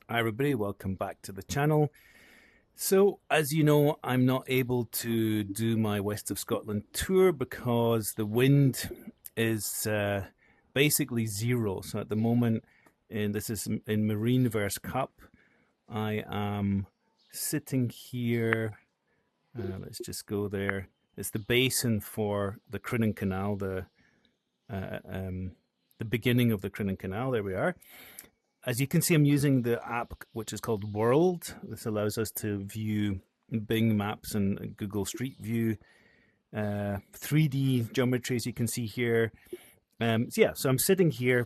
Hi everybody, welcome back to the channel. So as you know, I'm not able to do my West of Scotland tour because the wind is basically zero. So at the moment, and this is in Marineverse Cup, I am sitting here. Let's just go there. It's the basin for the Crinnan Canal, uh, um, the beginning of the Crinnan Canal. There we are. As you can see, I'm using the app which is called Wooorld. This allows us to view Bing Maps and Google Street View, 3D geometry, as you can see here. So I'm sitting here,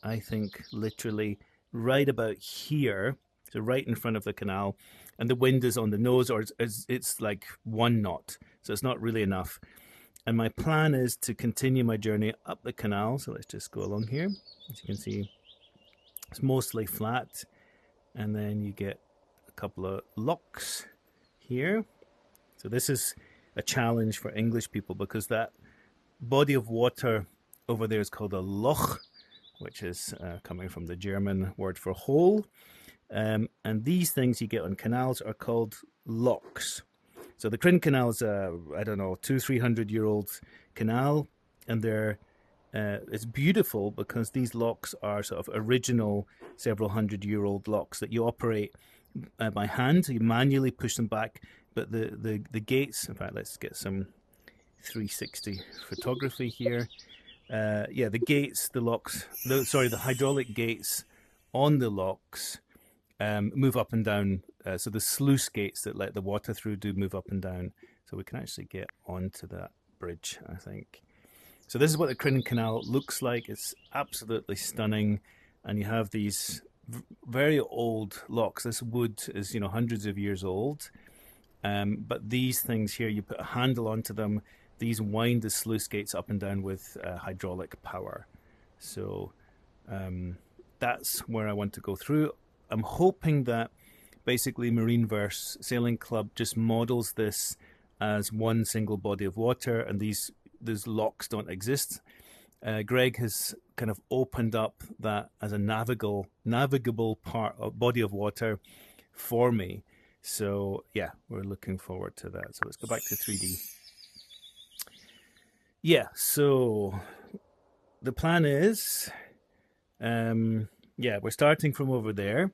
I think literally right about here, so right in front of the canal, and the wind is on the nose, or it's like 1 knot, so it's not really enough. And my plan is to continue my journey up the canal. So let's just go along here. As you can see, it's mostly flat, and then you get a couple of locks here. So this is a challenge for English people because that body of water over there is called a loch, which is coming from the German word for hole. And these things you get on canals are called locks. So the Crinnan Canal is I don't know, 200-300-year-old canal, and they're it's beautiful because these locks are sort of original several hundred-year-old locks that you operate by hand. So you manually push them back, but the gates. In fact, let's get some 360 photography here. The gates, the locks. The hydraulic gates on the locks move up and down. So the sluice gates that let the water through do move up and down. So we can actually get onto that bridge, I think. So this is what the Crinnan Canal looks like. It's absolutely stunning, and you have these very old locks. This wood is, hundreds of years old, but these things here, you put a handle onto them. These wind the sluice gates up and down with hydraulic power. So that's where I want to go through. I'm hoping that basically Marineverse Sailing Club just models this as one single body of water, and these locks don't exist. Greg has kind of opened up that as a navigable part of body of water for me. So yeah, we're looking forward to that. So let's go back to 3D. Yeah, so the plan is, we're starting from over there,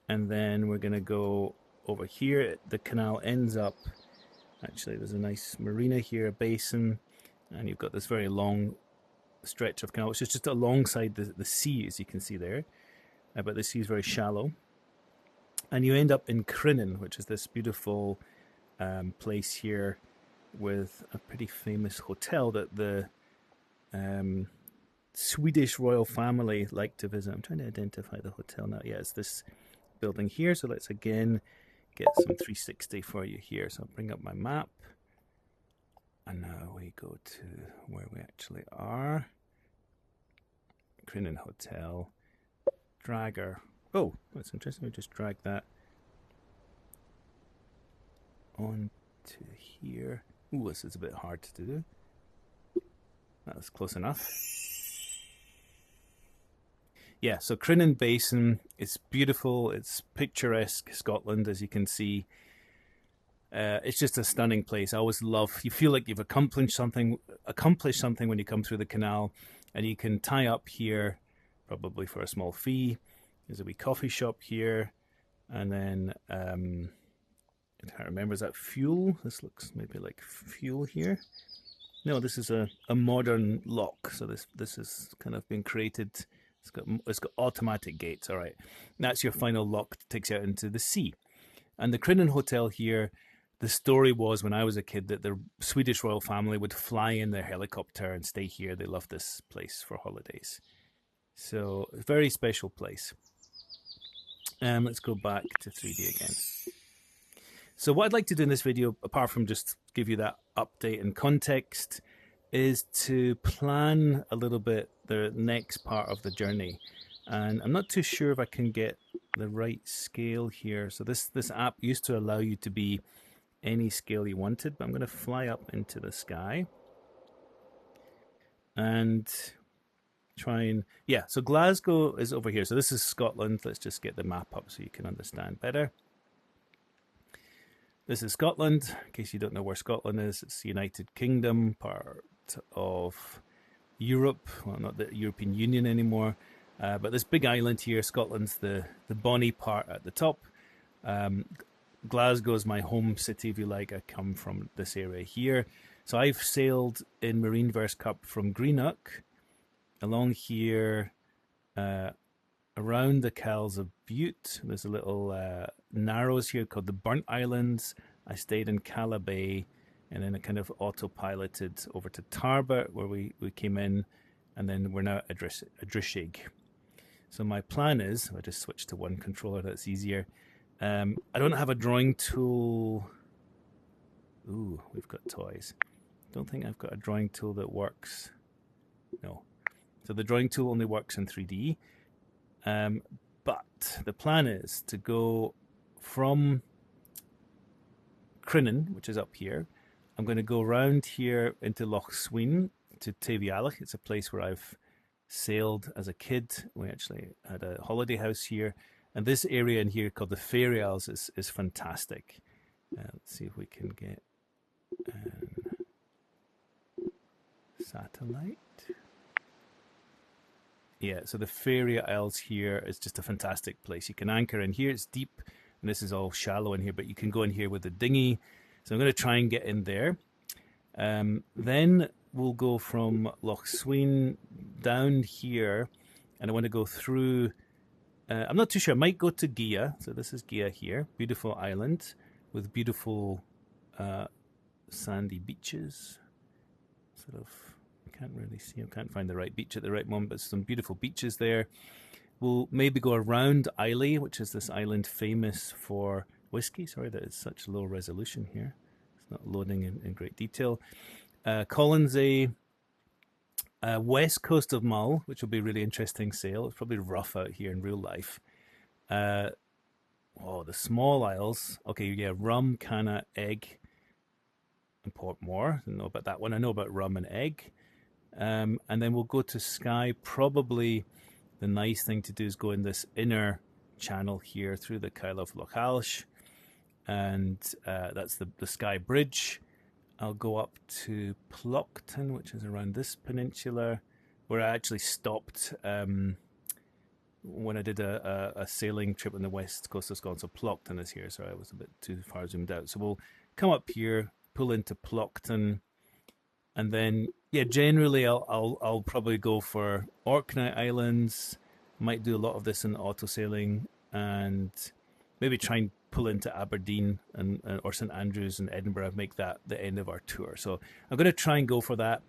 and then we're going to go over here. The canal ends up, actually, there's a nice marina here, a basin, and you've got this very long stretch of canal, which is just alongside the sea, as you can see there. But the sea is very shallow. And you end up in Crinnan, which is this beautiful place here with a pretty famous hotel that the Swedish royal family like to visit. I'm trying to identify the hotel now. Yeah, it's this building here. So let's again get some 360 for you here. So I'll bring up my map. And now we go to where we actually are. Crinnan Hotel. Dragger. Oh, that's interesting. We just drag that on to here. Ooh, this is a bit hard to do. That's close enough. Yeah, so Crinnan Basin, it's beautiful. It's picturesque Scotland, as you can see. It's just a stunning place. I always love. You feel like you've accomplished something when you come through the canal, and you can tie up here, probably for a small fee. There's a wee coffee shop here, and then I can't remember. Is that fuel? This looks maybe like fuel here. No, this is a modern lock. So this is kind of been created. It's got automatic gates. All right, that's your final lock that takes you out into the sea. And the Crinnan Hotel here. The story was when I was a kid that the Swedish royal family would fly in their helicopter and stay here. They love this place for holidays. So, a very special place. Let's go back to 3D again. So what I'd like to do in this video, apart from just give you that update and context, is to plan a little bit the next part of the journey. And I'm not too sure if I can get the right scale here. So this app used to allow you to be any scale you wanted, but I'm going to fly up into the sky, and try and... Yeah, so Glasgow is over here. So this is Scotland. Let's just get the map up so you can understand better. This is Scotland. In case you don't know where Scotland is, it's the United Kingdom, part of Europe. Well, not the European Union anymore. But this big island here, Scotland's the bonny part at the top. Glasgow is my home city, if you like. I come from this area here. So I've sailed in Marineverse Cup from Greenock, along here, around the Cals of Bute. There's a little narrows here called the Burnt Islands. I stayed in Cala Bay, and then I kind of autopiloted over to Tarbert, where we came in, and then we're now at Drishig. So my plan is, I'll just switch to one controller, that's easier. I don't have a drawing tool. Ooh, we've got toys. Don't think I've got a drawing tool that works. No. So the drawing tool only works in 3D. But the plan is to go from Crinnan, which is up here. I'm going to go around here into Loch Sween to Tayvialich. It's a place where I've sailed as a kid. We actually had a holiday house here. And this area in here called the Fairy Isles is fantastic. Let's see if we can get satellite. Yeah, so the Fairy Isles here is just a fantastic place. You can anchor in here. It's deep, and this is all shallow in here, but you can go in here with a dinghy. So I'm going to try and get in there. Then we'll go from Loch Sween down here, and I want to go through... I'm not too sure. I might go to Gia. So this is Gia here. Beautiful island with beautiful sandy beaches. Sort of... Can't really see. I can't find the right beach at the right moment, but some beautiful beaches there. We'll maybe go around Islay, which is this island famous for whiskey. Sorry that it's such low resolution here. It's not loading in great detail. Colonsay, west coast of Mull, which will be a really interesting sail. It's probably rough out here in real life. The small isles. Okay, yeah, Rum, Canna, Egg, and Portmore. I don't know about that one. I know about Rum and Egg. And then we'll go to Skye. Probably the nice thing to do is go in this inner channel here through the Kyle of Lochalsh, and that's the Skye Bridge. I'll go up to Plockton, which is around this peninsula, where I actually stopped when I did a sailing trip on the west coast of Scotland. So Plockton is here. Sorry, I was a bit too far zoomed out. So we'll come up here, pull into Plockton. And then, yeah, generally I'll probably go for Orkney Islands. Might do a lot of this in auto sailing, and maybe try and pull into Aberdeen or St Andrews and Edinburgh, make that the end of our tour. So I'm going to try and go for that.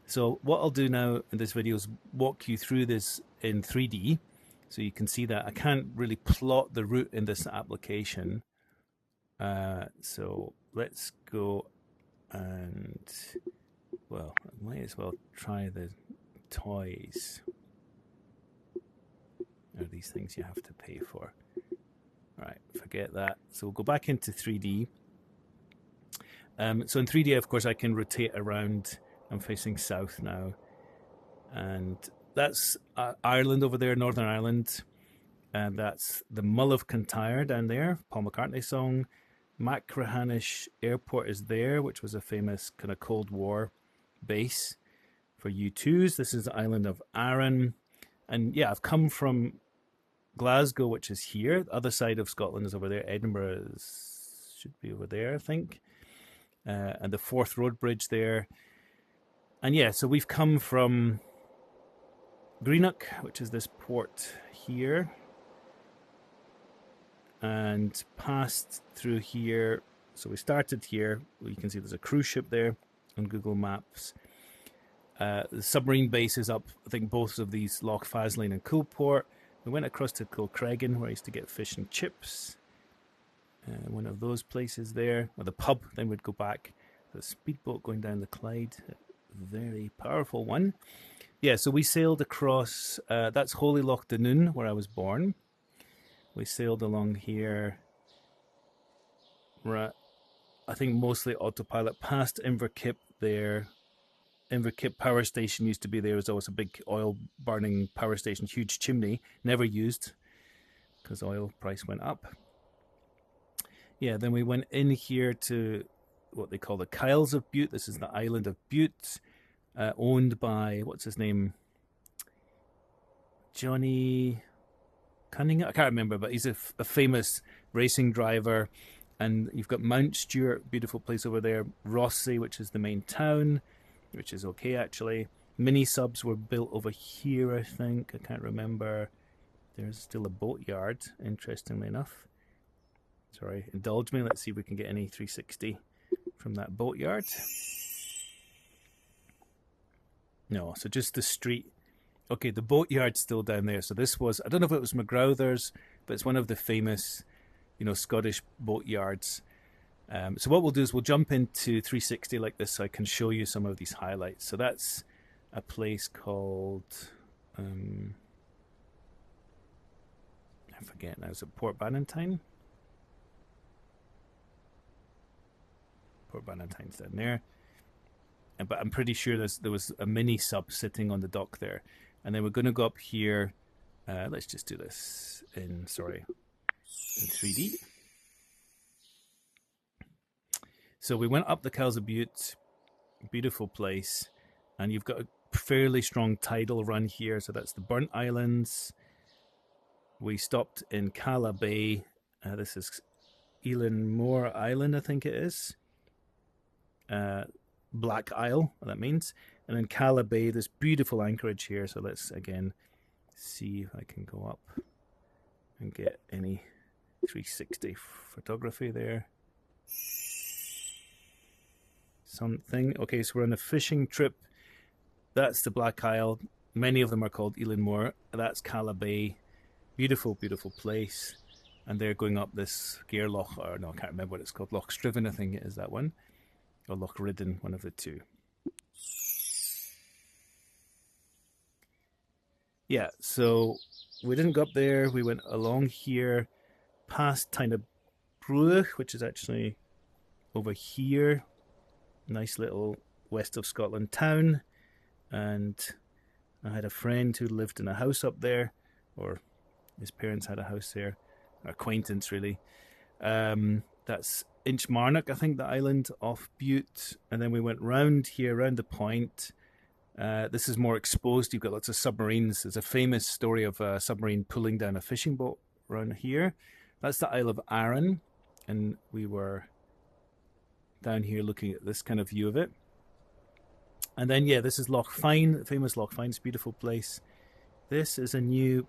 So what I'll do now in this video is walk you through this in 3D, so you can see that I can't really plot the route in this application. So let's go and... Well, I might as well try the toys. Are these things you have to pay for? Alright, forget that. So we'll go back into 3D. So in 3D, of course, I can rotate around. I'm facing south now. And that's Ireland over there, Northern Ireland. And that's the Mull of Kintyre down there, Paul McCartney song. Machrihanish Airport is there, which was a famous kind of Cold War base for U2s. This is the island of Arran. And yeah, I've come from Glasgow, which is here. The other side of Scotland is over there. Edinburgh should be over there, I think. And the Forth Road Bridge there. And yeah, so we've come from Greenock, which is this port here, and passed through here. So we started here. You can see there's a cruise ship there on Google Maps. The submarine base is up, I think, both of these, Loch Faslane and Coolport. We went across to Kilcreggan, where I used to get fish and chips. One of those places there, or the pub. Then we'd go back. The speedboat going down the Clyde, a very powerful one. Yeah, so we sailed across, that's Holy Loch Dunoon, where I was born. We sailed along here, right, I think mostly autopilot, past Inverkip there, Inverkip power station used to be there. It was always a big oil burning power station, huge chimney, never used because oil price went up. Yeah, then we went in here to what they call the Kyles of Butte. This is the island of Butte, owned by, what's his name? Johnny Cunningham? I can't remember, but he's a famous racing driver. And you've got Mount Stewart, beautiful place over there. Rossi, which is the main town, which is okay actually. Mini subs were built over here, I think. I can't remember. There's still a boatyard, interestingly enough. Sorry, indulge me. Let's see if we can get any 360 from that boatyard. No, so just the street. Okay, the boatyard's still down there. So this was, I don't know if it was McGrowther's, but it's one of the famous, Scottish boatyards. So what we'll do is we'll jump into 360 like this so I can show you some of these highlights. So that's a place called, I forget now, is it Port Bannatyne? Port Bannatyne's down there. But I'm pretty sure there was a mini sub sitting on the dock there. And then we're going to go up here. Let's just do this in 3D. So we went up the Kyles of Butte, beautiful place, and you've got a fairly strong tidal run here. So that's the Burnt Islands. We stopped in Cala Bay. This is Elanmore Island, I think it is. Black Isle, that means. And then Cala Bay, this beautiful anchorage here. So let's again see if I can go up and get any 360 photography there. Something. Okay, so we're on a fishing trip. That's the Black Isle. Many of them are called Elanmore. That's Cala Bay. Beautiful, beautiful place. And they're going up this Gairloch, or no, I can't remember what it's called. Loch Striven, I think it is that one. Or Loch Ridden, one of the two. Yeah, so we didn't go up there. We went along here past Tynebruch, which is actually over here. Nice little west of Scotland town. And I had a friend who lived in a house up there, or his parents had a house there, acquaintance really. That's Inchmarnock, I think, the island off Butte. And then we went round here, round the point. This is more exposed. You've got lots of submarines. There's a famous story of a submarine pulling down a fishing boat around here. That's the Isle of Arran. And we were down here looking at this kind of view of it. And then, yeah, this is Loch Fyne, famous Loch Fyne. It's a beautiful place. This is a new,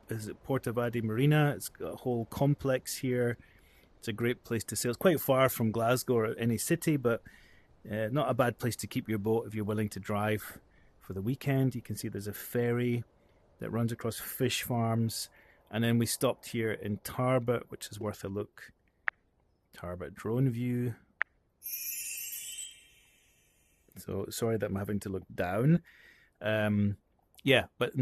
is it Portavadie Marina? It's got a whole complex here. It's a great place to sail. It's quite far from Glasgow or any city, but not a bad place to keep your boat if you're willing to drive for the weekend. You can see there's a ferry that runs across fish farms. And then we stopped here in Tarbert, which is worth a look. Tarbert drone view. So sorry that I'm having to look down. Yeah, but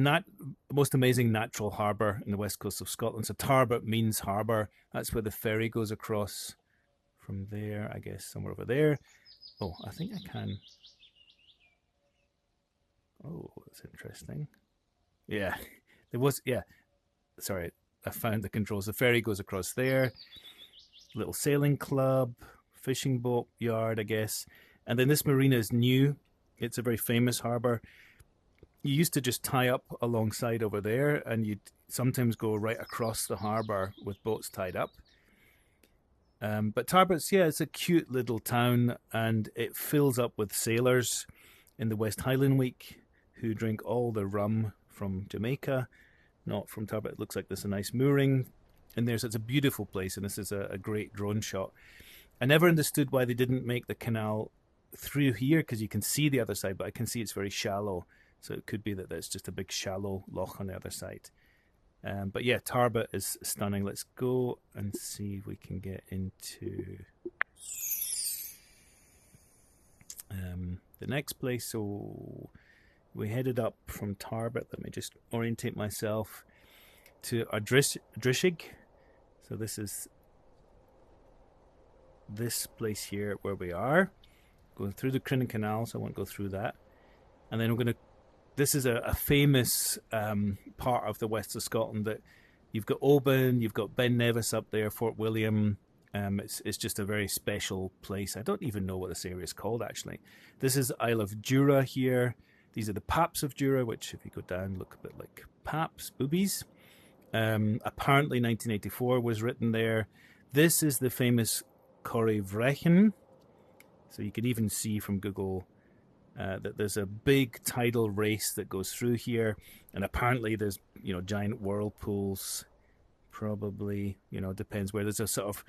most amazing natural harbour in the west coast of Scotland. So Tarbert means harbour. That's where the ferry goes across from there, I guess, somewhere over there. Oh, I think I can. Oh, that's interesting. Yeah, there was, yeah. Sorry, I found the controls. The ferry goes across there. Little sailing club, fishing boat yard, I guess. And then this marina is new. It's a very famous harbour. You used to just tie up alongside over there, and you'd sometimes go right across the harbour with boats tied up. But Tarbert's, yeah, it's a cute little town, and it fills up with sailors in the West Highland Week who drink all the rum from Jamaica, not from Tarbert. It looks like there's a nice mooring in there, so it's a beautiful place, and this is a great drone shot. I never understood why they didn't make the canal through here, because you can see the other side, but I can see it's very shallow, so it could be that there's just a big shallow loch on the other side. But yeah, Tarbert is stunning. Let's go and see if we can get into the next place. So we headed up from Tarbert. Let me just orientate myself to Ardrishig. So this is this place here where we are. Going through the Crinnan Canal, so I won't go through that. And then this is a famous part of the west of Scotland that you've got Oban, you've got Ben Nevis up there, Fort William. It's just a very special place. I don't even know what this area is called, actually. This is Isle of Jura here. These are the Paps of Jura, which, if you go down, look a bit like Paps, boobies. Apparently 1984 was written there. This is the famous Corryvreckan. So you can even see from Google that there's a big tidal race that goes through here. And apparently there's, giant whirlpools. Probably, depends where. There's a sort of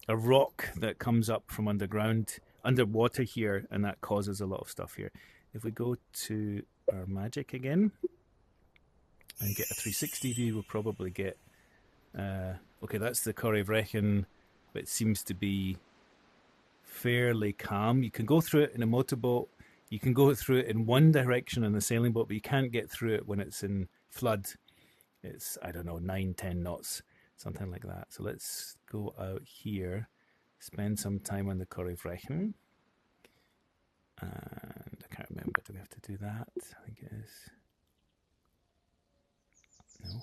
a rock that comes up from underwater here, and that causes a lot of stuff here. If we go to our magic again and get a 360 view, we'll probably get okay, that's the Corryvreckan, but it seems to be fairly calm. You can go through it in a motorboat, you can go through it in one direction in a sailing boat, but you can't get through it when it's in flood. It's, I don't know, 9-10 knots, something like that. So let's go out here, spend some time on the Corryvreckan. And I can't remember, do we have to do that? I think it is. No.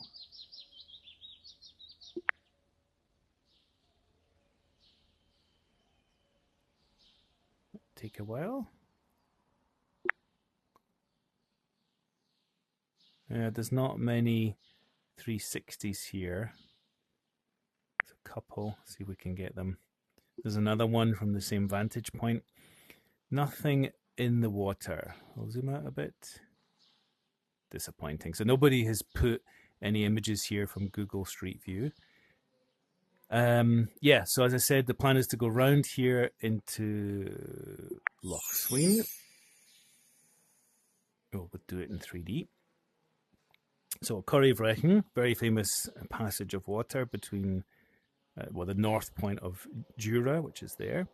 Take a while. There's not many 360s here. There's a couple. See if we can get them. There's another one from the same vantage point. Nothing in the water. I'll zoom out a bit. Disappointing. So nobody has put any images here from Google Street View. Yeah, so as I said, the plan is to go round here into Loch Sween. Oh, we'll do it in 3D. So Corryvreckan, very famous passage of water between, the north point of Jura, which is there.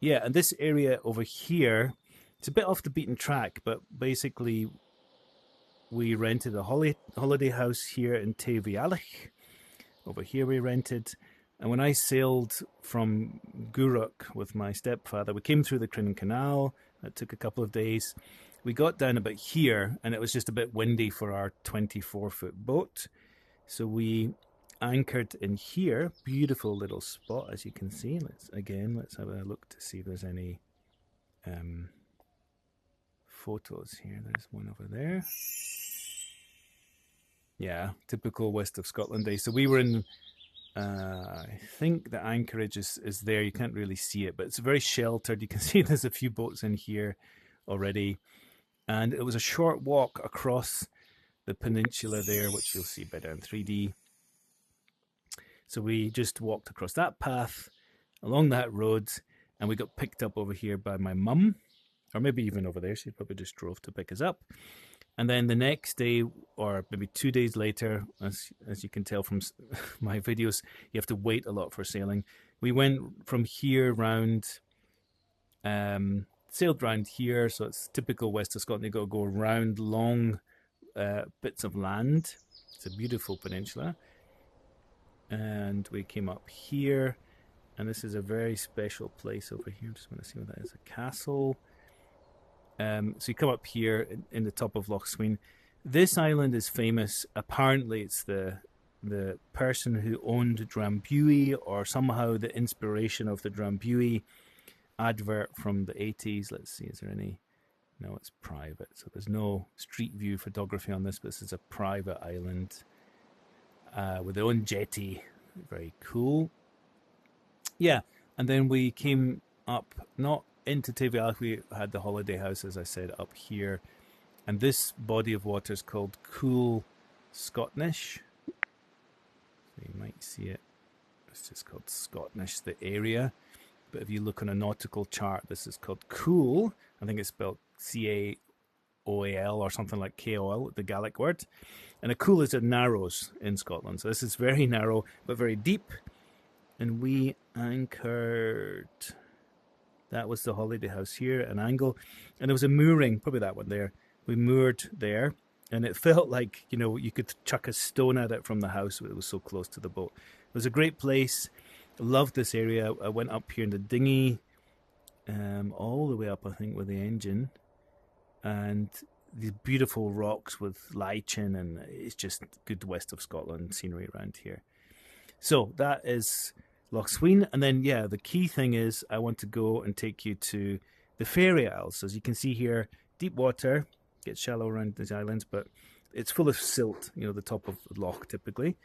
Yeah, and this area over here, it's a bit off the beaten track, but basically we rented a holiday house here in Tayvialich. Over here we rented. And when I sailed from Guruk with my stepfather, we came through the Crinnan Canal. It took a couple of days. We got down about here, and it was just a bit windy for our 24-foot boat. So we anchored in here. Beautiful little spot, as you can see. Let's have a look to see if there's any photos here. There's one over there. Yeah, typical west of Scotland day. So we were in, I think the anchorage is there. You can't really see it, but it's very sheltered. You can see there's a few boats in here already. And it was a short walk across the peninsula there, which you'll see better in 3D. So we just walked across that path, along that road, and we got picked up over here by my mum, or maybe even over there. She probably just drove to pick us up. And then the next day, or maybe 2 days later, as you can tell from my videos, you have to wait a lot for sailing. We went from here round, sailed round here, so it's typical west of Scotland. You've got to go around long bits of land. It's a beautiful peninsula. And we came up here, and this is a very special place over here. Just want to see what that is, a castle. So you come up here in the top of Loch Sween. This island is famous. Apparently it's the person who owned Drambuie, or somehow the inspiration of the Drambuie advert from the 80s. Let's see, is there any? No, it's private. So there's no street view photography on this, but this is a private island with their own jetty. Very cool. Yeah, and then we came up, not into Tayvialich. We had the holiday house, as I said, up here. And this body of water is called Cool Scotnish. So you might see it. It's just called Scotnish, the area. But if you look on a nautical chart, this is called Cool. I think it's spelled C-A-O-A-L or something like K-O-L, the Gaelic word. And a cool is a narrows in Scotland. So this is very narrow, but very deep. And we anchored... That was the holiday house here, an angle. And there was a mooring, probably that one there. We moored there. And it felt like, you could chuck a stone at it from the house. It was so close to the boat. It was a great place. I loved this area. I went up here in the dinghy, all the way up, I think, with the engine. and these beautiful rocks with lichen, and it's just good west of Scotland scenery around here. So that is Loch Sween, and then yeah, the key thing is I want to go and take you to the Fairy Isles. So as you can see here, deep water, gets shallow around these islands, but it's full of silt, you know, the top of the loch typically.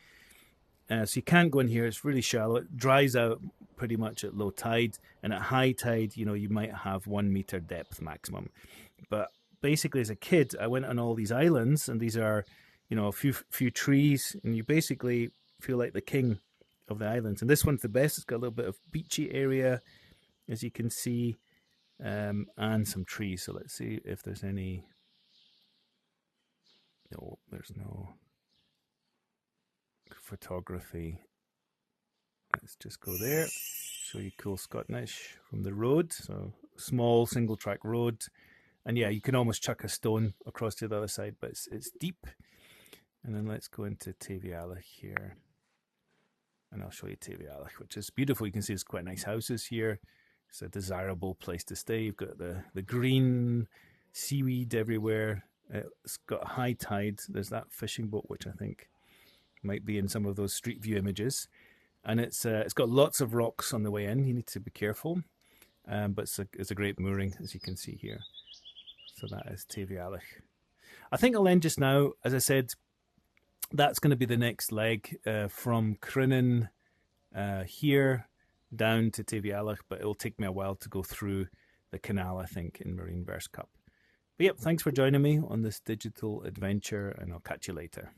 So you can't go in here, it's really shallow. It dries out pretty much at low tide, and at high tide, you know, you might have 1 meter depth maximum. But basically, as a kid, I went on all these islands, and these are, you know, a few trees, and you basically feel like the king of the islands. And this one's the best. It's got a little bit of beachy area, as you can see, and some trees. So let's see if there's any. No, there's no photography. Let's just go there. Show you cool Scottish from the road. So small single track road, and yeah, you can almost chuck a stone across to the other side, but it's deep. And then let's go into Tayvialich here, and I'll show you Tayvialich, which is beautiful. You can see there's quite nice houses here. It's a desirable place to stay. You've got the green seaweed everywhere. It's got high tide. There's that fishing boat, which I think might be in some of those street view images, and it's got lots of rocks on the way in. You need to be careful, but it's a great mooring, as you can see here. So that is Tayvialich. I think I'll end just now. As I said, that's going to be the next leg from Crinnan here down to Tayvialich, but it will take me a while to go through the canal, I think, in Marine Verse Cup. But yep, thanks for joining me on this digital adventure, and I'll catch you later.